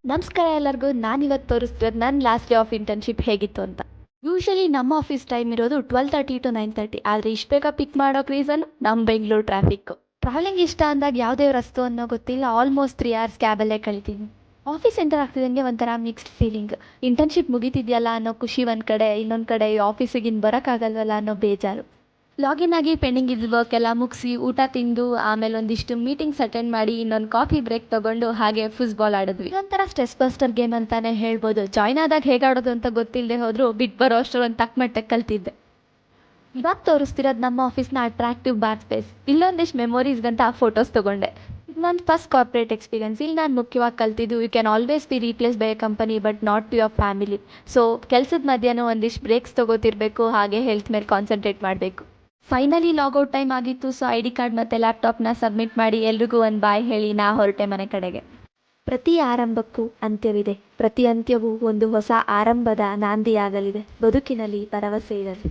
ನಮಸ್ಕಾರ ಎಲ್ಲರಿಗೂ. ನಾನಿವತ್ತು ತೋರಿಸ್ತಿರೋದು ನನ್ನ ಲಾಸ್ಟ್ ಡೇ ಆಫ್ ಇಂಟರ್ನ್ಶಿಪ್ ಹೇಗಿತ್ತು ಅಂತ. ಯೂಶಲಿ ನಮ್ಮ ಆಫೀಸ್ ಟೈಮ್ ಇರೋದು 12:30 to 9:30. ಆದರೆ ಇಷ್ಟು ಬೇಗ ಪಿಕ್ ಮಾಡೋಕೆ ರೀಸನ್ ನಮ್ಮ ಬೆಂಗಳೂರು ಟ್ರಾಫಿಕ್ಕು. ಟ್ರಾವೆಲಿಂಗ್ ಇಷ್ಟ ಅಂದಾಗ ಯಾವುದೇ ರಸ್ತೆ ಅನ್ನೋ ಗೊತ್ತಿಲ್ಲ, ಆಲ್ಮೋಸ್ಟ್ 3 hours ಕ್ಯಾಬಲ್ಲೇ ಕಳಿತೀನಿ. ಆಫೀಸ್ ಎಂಟರ್ ಆಗ್ತಿದ್ದಂಗೆ ಒಂಥರ ಮಿಕ್ಸ್ಡ್ ಫೀಲಿಂಗ್. ಇಂಟರ್ನ್ಶಿಪ್ ಮುಗೀತಿದೆಯಲ್ಲ ಅನ್ನೋ ಖುಷಿ ಒಂದು ಕಡೆ, ಇನ್ನೊಂದು ಕಡೆ ಆಫೀಸಿಗೆ ಇನ್ನು ಬರೋಕ್ಕಾಗಲ್ವಲ್ಲ ಅನ್ನೋ ಬೇಜಾರು. ಲಾಗಿನ್ ಆಗಿ ಪೆಂಡಿಂಗ್ ಇದ್ದ ವರ್ಕ್ ಎಲ್ಲ ಮುಗಿಸಿ ಊಟ ತಿಂದು ಆಮೇಲೆ ಒಂದಿಷ್ಟು ಮೀಟಿಂಗ್ಸ್ ಅಟೆಂಡ್ ಮಾಡಿ ಇನ್ನೊಂದು ಕಾಫಿ ಬ್ರೇಕ್ ತೊಗೊಂಡು ಹಾಗೆ ಫುಟ್ಬಾಲ್ ಆಡಿದ್ವಿ. ಇದೊಂಥರ ಸ್ಟ್ರೆಸ್ ಬಸ್ಟರ್ ಗೇಮ್ ಅಂತಲೇ ಹೇಳ್ಬೋದು. ಜಾಯ್ನ್ ಆದಾಗ ಹೇಗೆ ಆಡೋದು ಅಂತ ಗೊತ್ತಿಲ್ಲದೆ ಹೋದರೂ ಬಿಟ್ಟು ಬರೋ ಅಷ್ಟರಲ್ಲಿ ಒಂದು ತಕ್ಕ ಮಟ್ಟಕ್ಕೆ ಕಲ್ತಿದ್ದೆ. ಇವಾಗ ತೋರಿಸ್ತಿರೋದು ನಮ್ಮ ಆಫೀಸ್ನ ಅಟ್ರಾಕ್ಟಿವ್ ಬಾರ್ ಸ್ಪೇಸ್. ಇಲ್ಲೊಂದಿಷ್ಟು ಮೆಮೊರೀಸ್ಗಂತ ಫೋಟೋಸ್ ತೊಗೊಂಡೆ. ಇದು ನನ್ನ ಫಸ್ಟ್ ಕಾರ್ಪೊರೇಟ್ ಎಕ್ಸ್ಪೀರಿಯನ್ಸ್. ಇಲ್ಲಿ ನಾನು ಮುಖ್ಯವಾಗಿ ಕಲ್ತಿದ್ದು you can always be replace by a company but not to your family. So ಕೆಲಸದ ಮಧ್ಯಾಹ್ನ ಒಂದಿಷ್ಟು ಬ್ರೇಕ್ಸ್ ತೊಗೋತಿರ್ಬೇಕು, ಹಾಗೆ ಹೆಲ್ತ್ ಮೇಲೆ ಕಾನ್ಸಂಟ್ರೇಟ್ ಮಾಡಬೇಕು. ಫೈನಲಿ ಲಾಗೌಟ್ ಟೈಮ್ ಆಗಿತ್ತು. ಸೊ ID ಕಾರ್ಡ್ ಮತ್ತು ಲ್ಯಾಪ್ಟಾಪ್ನ ಸಬ್ಮಿಟ್ ಮಾಡಿ ಎಲ್ರಿಗೂ ಒಂದು ಬಾಯ್ ಹೇಳಿ ನಾ ಹೊರಟೆ ಮನೆ ಕಡೆಗೆ. ಪ್ರತಿ ಆರಂಭಕ್ಕೂ ಅಂತ್ಯವಿದೆ, ಪ್ರತಿ ಅಂತ್ಯವೂ ಒಂದು ಹೊಸ ಆರಂಭದ ನಾಂದಿಯಾಗಲಿದೆ. ಬದುಕಿನಲ್ಲಿ ಭರವಸೆ ಇರಲಿ.